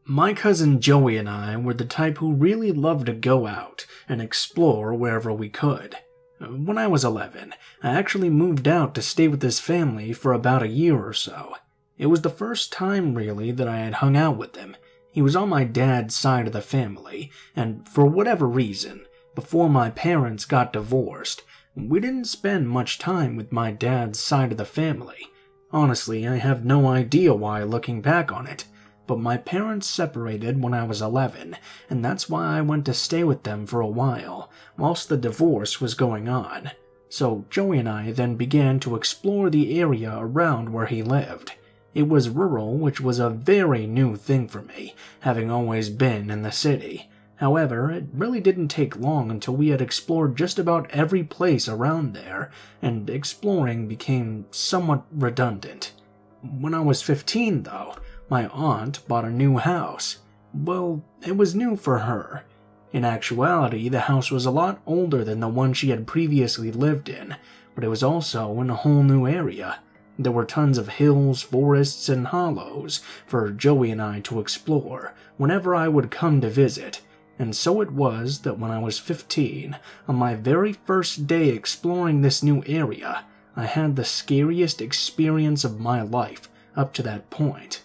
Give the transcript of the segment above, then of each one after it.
My cousin Joey and I were the type who really loved to go out and explore wherever we could. When I was 11, I actually moved out to stay with his family for about a year or so. It was the first time, really, that I had hung out with him. He was on my dad's side of the family, and for whatever reason, before my parents got divorced, we didn't spend much time with my dad's side of the family. Honestly, I have no idea why looking back on it, but my parents separated when I was 11, and that's why I went to stay with them for a while, whilst the divorce was going on. So Joey and I then began to explore the area around where he lived. It was rural, which was a very new thing for me, having always been in the city. However, it really didn't take long until we had explored just about every place around there, and exploring became somewhat redundant. When I was 15, though, my aunt bought a new house. Well, it was new for her. In actuality, the house was a lot older than the one she had previously lived in, but it was also in a whole new area. There were tons of hills, forests, and hollows for Joey and I to explore whenever I would come to visit. And so it was that when I was 15, on my very first day exploring this new area, I had the scariest experience of my life up to that point.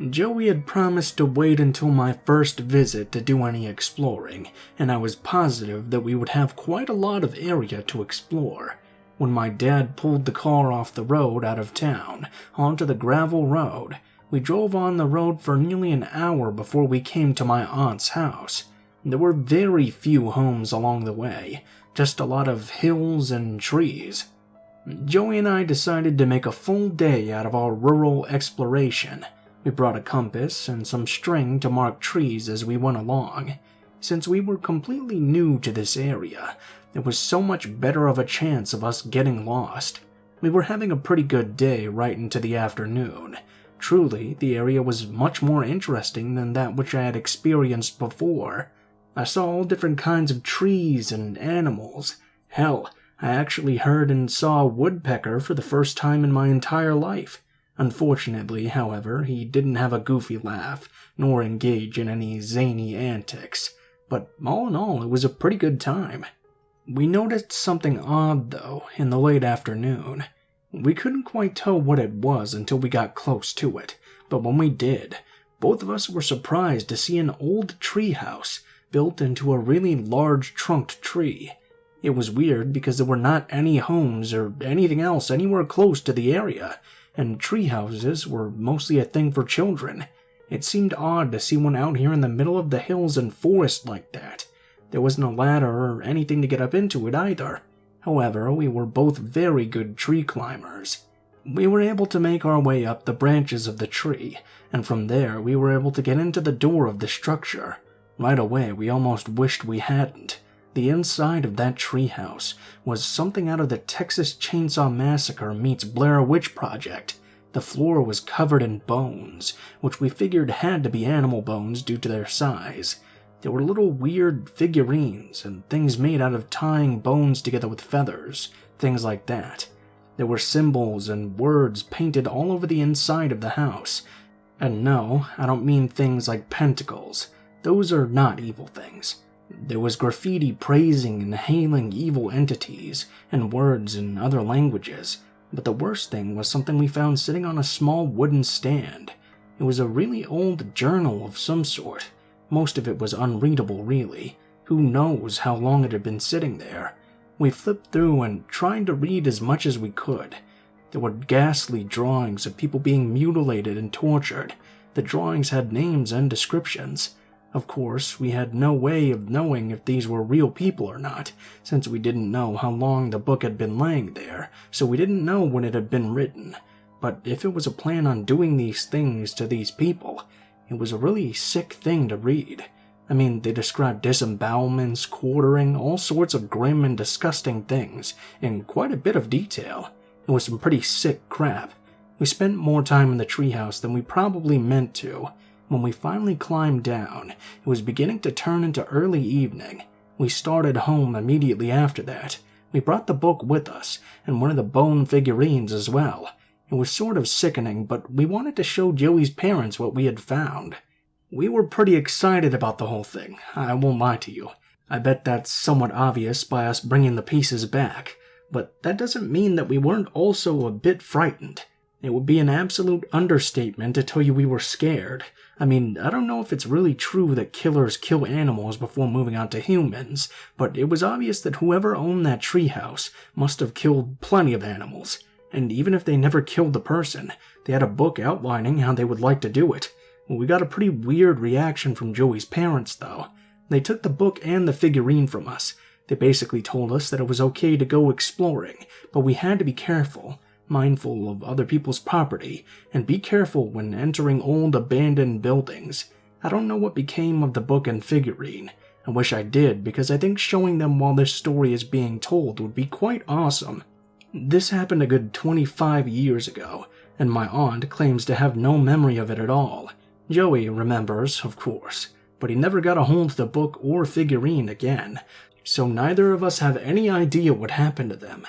Joey had promised to wait until my first visit to do any exploring, and I was positive that we would have quite a lot of area to explore. When my dad pulled the car off the road out of town, onto the gravel road, we drove on the road for nearly an hour before we came to my aunt's house. There were very few homes along the way, just a lot of hills and trees. Joey and I decided to make a full day out of our rural exploration. We brought a compass and some string to mark trees as we went along. Since we were completely new to this area, there was so much better of a chance of us getting lost. We were having a pretty good day right into the afternoon. Truly, the area was much more interesting than that which I had experienced before. I saw all different kinds of trees and animals. Hell, I actually heard and saw a woodpecker for the first time in my entire life. Unfortunately, however, he didn't have a goofy laugh, nor engage in any zany antics. But all in all, it was a pretty good time. We noticed something odd, though, in the late afternoon. We couldn't quite tell what it was until we got close to it, but when we did, both of us were surprised to see an old treehouse built into a really large trunked tree. It was weird because there were not any homes or anything else anywhere close to the area, and tree houses were mostly a thing for children. It seemed odd to see one out here in the middle of the hills and forest like that. There wasn't a ladder or anything to get up into it either. However, we were both very good tree climbers. We were able to make our way up the branches of the tree, and from there we were able to get into the door of the structure. Right away, we almost wished we hadn't. The inside of that treehouse was something out of the Texas Chainsaw Massacre meets Blair Witch Project. The floor was covered in bones, which we figured had to be animal bones due to their size. There were little weird figurines and things made out of tying bones together with feathers, things like that. There were symbols and words painted all over the inside of the house. And no, I don't mean things like pentacles. Those are not evil things. There was graffiti praising and hailing evil entities, and words in other languages. But the worst thing was something we found sitting on a small wooden stand. It was a really old journal of some sort. Most of it was unreadable, really. Who knows how long it had been sitting there? We flipped through and tried to read as much as we could. There were ghastly drawings of people being mutilated and tortured. The drawings had names and descriptions. Of course, we had no way of knowing if these were real people or not, since we didn't know how long the book had been laying there, so we didn't know when it had been written. But if it was a plan on doing these things to these people, it was a really sick thing to read. I mean, they described disembowelments, quartering, all sorts of grim and disgusting things, in quite a bit of detail. It was some pretty sick crap. We spent more time in the treehouse than we probably meant to. When we finally climbed down, it was beginning to turn into early evening. We started home immediately after that. We brought the book with us, and one of the bone figurines as well. It was sort of sickening, but we wanted to show Joey's parents what we had found. We were pretty excited about the whole thing, I won't lie to you. I bet that's somewhat obvious by us bringing the pieces back, but that doesn't mean that we weren't also a bit frightened. It would be an absolute understatement to tell you we were scared. I mean, I don't know if it's really true that killers kill animals before moving on to humans, but it was obvious that whoever owned that treehouse must have killed plenty of animals. And even if they never killed the person, they had a book outlining how they would like to do it. We got a pretty weird reaction from Joey's parents, though. They took the book and the figurine from us. They basically told us that it was okay to go exploring, but we had to be careful, mindful of other people's property, and be careful when entering old abandoned buildings. I don't know what became of the book and figurine. I wish I did, because I think showing them while this story is being told would be quite awesome. This happened a good 25 years ago, and my aunt claims to have no memory of it at all. Joey remembers, of course, but he never got a hold of the book or figurine again, so neither of us have any idea what happened to them.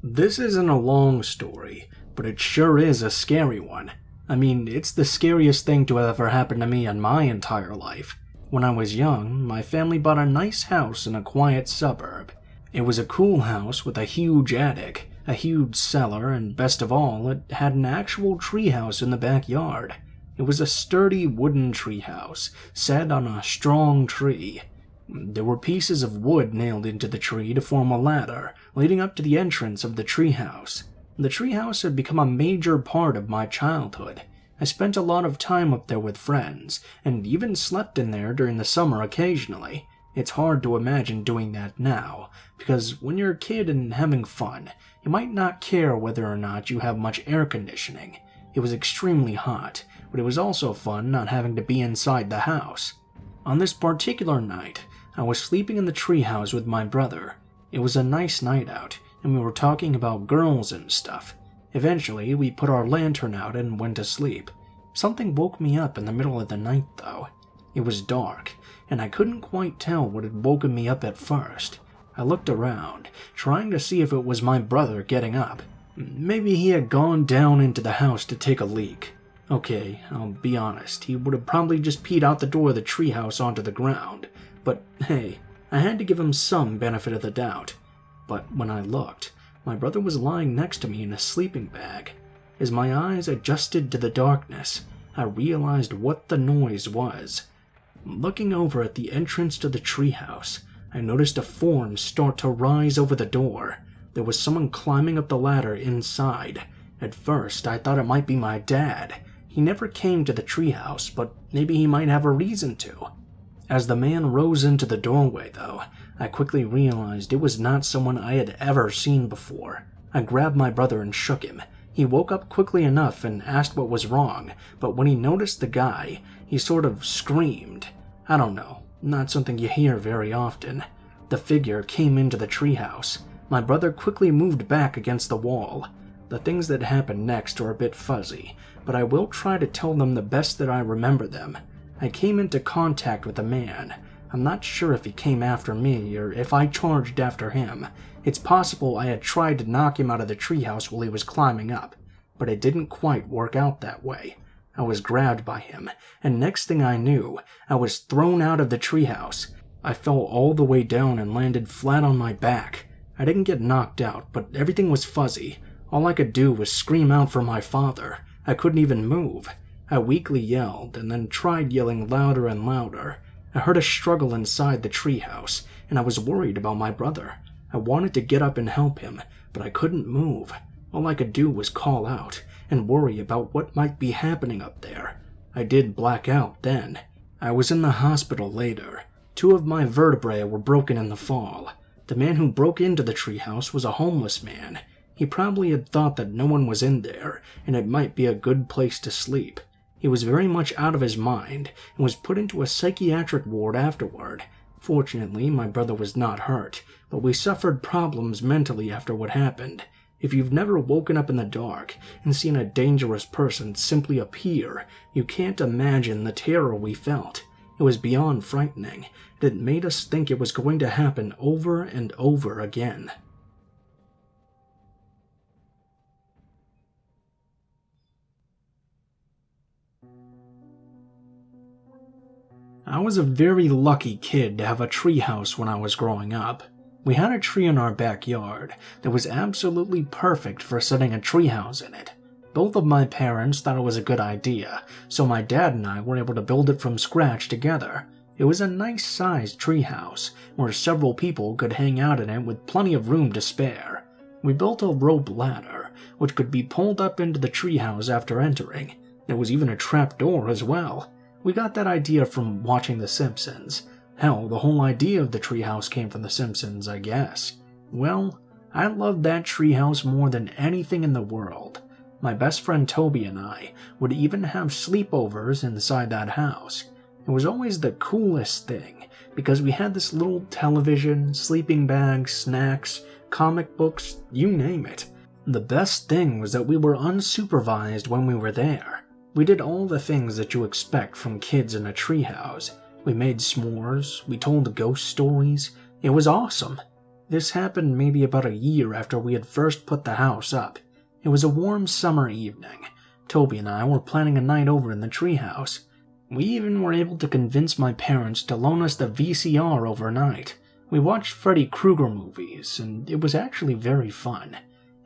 This isn't a long story, but it sure is a scary one. I mean, it's the scariest thing to ever happen to me in my entire life. When I was young, my family bought a nice house in a quiet suburb. It was a cool house with a huge attic, a huge cellar, and best of all, it had an actual treehouse in the backyard. It was a sturdy wooden treehouse, set on a strong tree. There were pieces of wood nailed into the tree to form a ladder, leading up to the entrance of the treehouse. The treehouse had become a major part of my childhood. I spent a lot of time up there with friends, and even slept in there during the summer occasionally. It's hard to imagine doing that now, because when you're a kid and having fun, you might not care whether or not you have much air conditioning. It was extremely hot, but it was also fun not having to be inside the house. On this particular night, I was sleeping in the treehouse with my brother. It was a nice night out, and we were talking about girls and stuff. Eventually, we put our lantern out and went to sleep. Something woke me up in the middle of the night, though. It was dark, and I couldn't quite tell what had woken me up at first. I looked around, trying to see if it was my brother getting up. Maybe he had gone down into the house to take a leak. Okay, I'll be honest, he would have probably just peed out the door of the treehouse onto the ground. But hey, I had to give him some benefit of the doubt. But when I looked, my brother was lying next to me in a sleeping bag. As my eyes adjusted to the darkness, I realized what the noise was. Looking over at the entrance to the treehouse, I noticed a form start to rise over the door. There was someone climbing up the ladder inside. At first, I thought it might be my dad. He never came to the treehouse, but maybe he might have a reason to. As the man rose into the doorway, though, I quickly realized it was not someone I had ever seen before. I grabbed my brother and shook him. He woke up quickly enough and asked what was wrong, but when he noticed the guy, he sort of screamed. I don't know, not something you hear very often. The figure came into the treehouse. My brother quickly moved back against the wall. The things that happened next are a bit fuzzy, but I will try to tell them the best that I remember them. I came into contact with a man. I'm not sure if he came after me or if I charged after him. It's possible I had tried to knock him out of the treehouse while he was climbing up, but it didn't quite work out that way. I was grabbed by him, and next thing I knew, I was thrown out of the treehouse. I fell all the way down and landed flat on my back. I didn't get knocked out, but everything was fuzzy. All I could do was scream out for my father. I couldn't even move. I weakly yelled, and then tried yelling louder and louder. I heard a struggle inside the treehouse, and I was worried about my brother. I wanted to get up and help him, but I couldn't move. All I could do was call out, and worry about what might be happening up there. I did black out then. I was in the hospital later. 2 of my vertebrae were broken in the fall. The man who broke into the treehouse was a homeless man. He probably had thought that no one was in there, and it might be a good place to sleep. He was very much out of his mind, and was put into a psychiatric ward afterward. Fortunately, my brother was not hurt, but we suffered problems mentally after what happened. If you've never woken up in the dark and seen a dangerous person simply appear, you can't imagine the terror we felt. It It was beyond frightening. It made us think it was going to happen over and over again. I was a very lucky kid to have a treehouse when I was growing up. We had a tree in our backyard that was absolutely perfect for setting a treehouse in it. Both of my parents thought it was a good idea, so my dad and I were able to build it from scratch together. It was a nice-sized treehouse, where several people could hang out in it with plenty of room to spare. We built a rope ladder, which could be pulled up into the treehouse after entering. There was even a trap door as well. We got that idea from watching The Simpsons. Hell, the whole idea of the treehouse came from The Simpsons, I guess. Well, I loved that treehouse more than anything in the world. My best friend Toby and I would even have sleepovers inside that house. It was always the coolest thing, because we had this little television, sleeping bags, snacks, comic books, you name it. The best thing was that we were unsupervised when we were there. We did all the things that you expect from kids in a treehouse. We made s'mores, we told ghost stories. It was awesome. This happened maybe about a year after we had first put the house up. It was a warm summer evening. Toby and I were planning a night over in the treehouse. We even were able to convince my parents to loan us the VCR overnight. We watched Freddy Krueger movies, and it was actually very fun.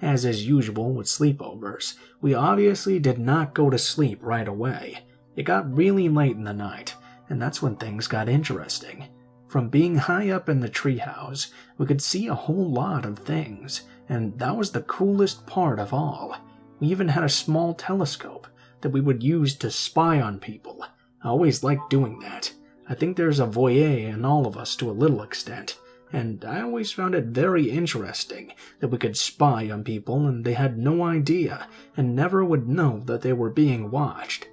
As is usual with sleepovers, we obviously did not go to sleep right away. It got really late in the night, and that's when things got interesting. From being high up in the treehouse, we could see a whole lot of things, and that was the coolest part of all. We even had a small telescope that we would use to spy on people. I always liked doing that. I think there's a voyeur in all of us to a little extent, and I always found it very interesting that we could spy on people and they had no idea and never would know that they were being watched.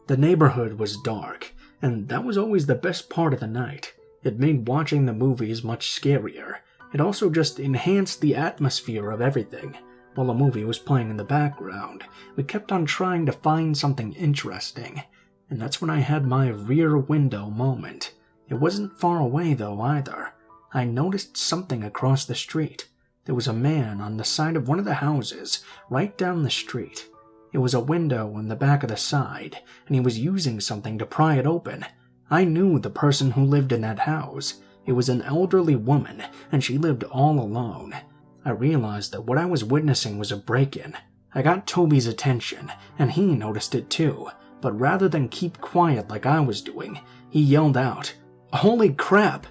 The neighborhood was dark, and that was always the best part of the night. It made watching the movies much scarier. It also just enhanced the atmosphere of everything. While a movie was playing in the background, we kept on trying to find something interesting. And that's when I had my rear window moment. It wasn't far away though either. I noticed something across the street. There was a man on the side of one of the houses, right down the street. It was a window in the back of the side, and he was using something to pry it open. I knew the person who lived in that house. It was an elderly woman, and she lived all alone. I realized that what I was witnessing was a break-in. I got Toby's attention, and he noticed it too. But rather than keep quiet like I was doing, he yelled out, "Holy crap!"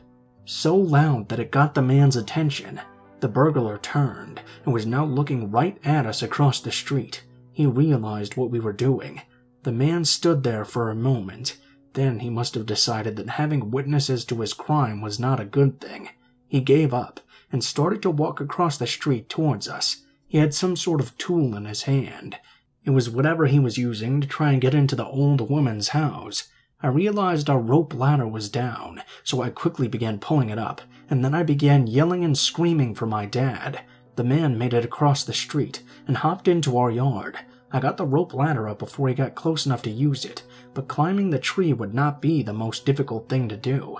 so loud that it got the man's attention. The burglar turned and was now looking right at us across the street. He realized what we were doing. The man stood there for a moment. Then he must have decided that having witnesses to his crime was not a good thing. He gave up and started to walk across the street towards us. He had some sort of tool in his hand. It was whatever he was using to try and get into the old woman's house. I realized our rope ladder was down, so I quickly began pulling it up, and then I began yelling and screaming for my dad. The man made it across the street and hopped into our yard. I got the rope ladder up before he got close enough to use it, but climbing the tree would not be the most difficult thing to do.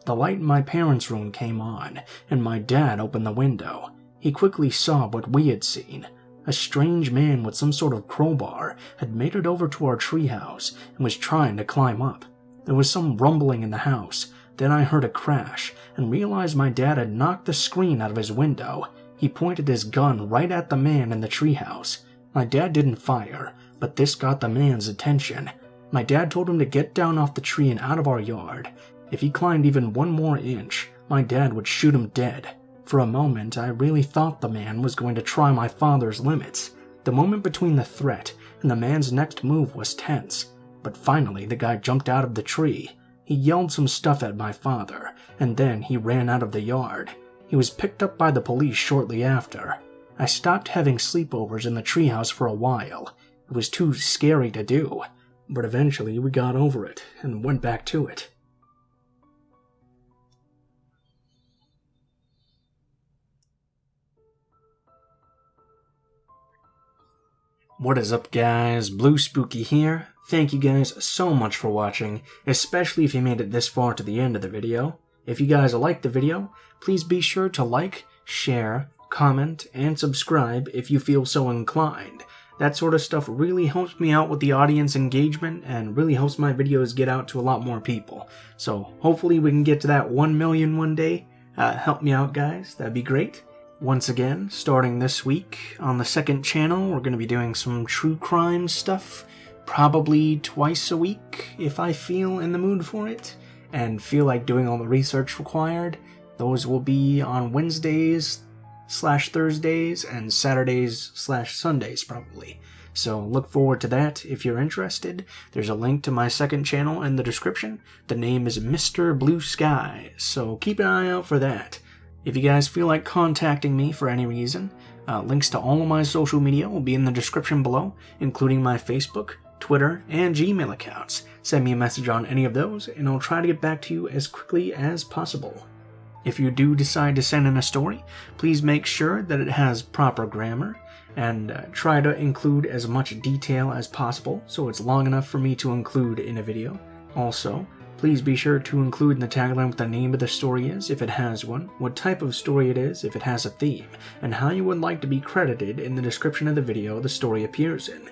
The light in my parents' room came on, and my dad opened the window. He quickly saw what we had seen. A strange man with some sort of crowbar had made it over to our treehouse and was trying to climb up. There was some rumbling in the house. Then I heard a crash and realized my dad had knocked the screen out of his window. He pointed his gun right at the man in the treehouse. My dad didn't fire, but this got the man's attention. My dad told him to get down off the tree and out of our yard. If he climbed even one more inch, my dad would shoot him dead. For a moment, I really thought the man was going to try my father's limits. The moment between the threat and the man's next move was tense. But finally, the guy jumped out of the tree. He yelled some stuff at my father, and then he ran out of the yard. He was picked up by the police shortly after. I stopped having sleepovers in the treehouse for a while. It was too scary to do. But eventually we got over it and went back to it. What is up, guys? Blue Spooky here. Thank you guys so much for watching, especially if you made it this far to the end of the video. If you guys liked the video, please be sure to like, share, comment, and subscribe if you feel so inclined. That sort of stuff really helps me out with the audience engagement and really helps my videos get out to a lot more people. So hopefully we can get to that 1 million one day. Help me out, guys. That'd be great. Once again, starting this week on the second channel, we're going to be doing some true crime stuff, probably twice a week if I feel in the mood for it, and feel like doing all the research required. Those will be on Wednesdays/Thursdays and Saturdays/Sundays probably. So look forward to that if you're interested. There's a link to my second channel in the description. The name is Mr. Blue Sky, so keep an eye out for that. If you guys feel like contacting me for any reason, links to all of my social media will be in the description below, including my Facebook, Twitter, and Gmail accounts. Send me a message on any of those, and I'll try to get back to you as quickly as possible. If you do decide to send in a story, please make sure that it has proper grammar, and try to include as much detail as possible so it's long enough for me to include in a video. Also, please be sure to include in the tagline what the name of the story is, if it has one, what type of story it is, if it has a theme, and how you would like to be credited in the description of the video the story appears in.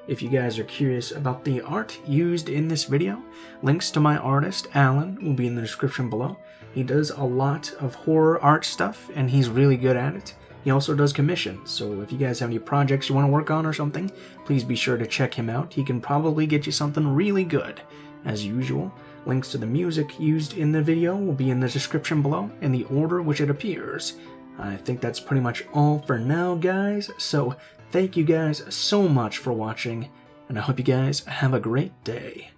If you guys are curious about the art used in this video, links to my artist, Alan, will be in the description below. He does a lot of horror art stuff, and he's really good at it. He also does commissions, so if you guys have any projects you want to work on or something, please be sure to check him out. He can probably get you something really good. As usual, links to the music used in the video will be in the description below in the order which it appears. I think that's pretty much all for now, guys, so thank you guys so much for watching, and I hope you guys have a great day.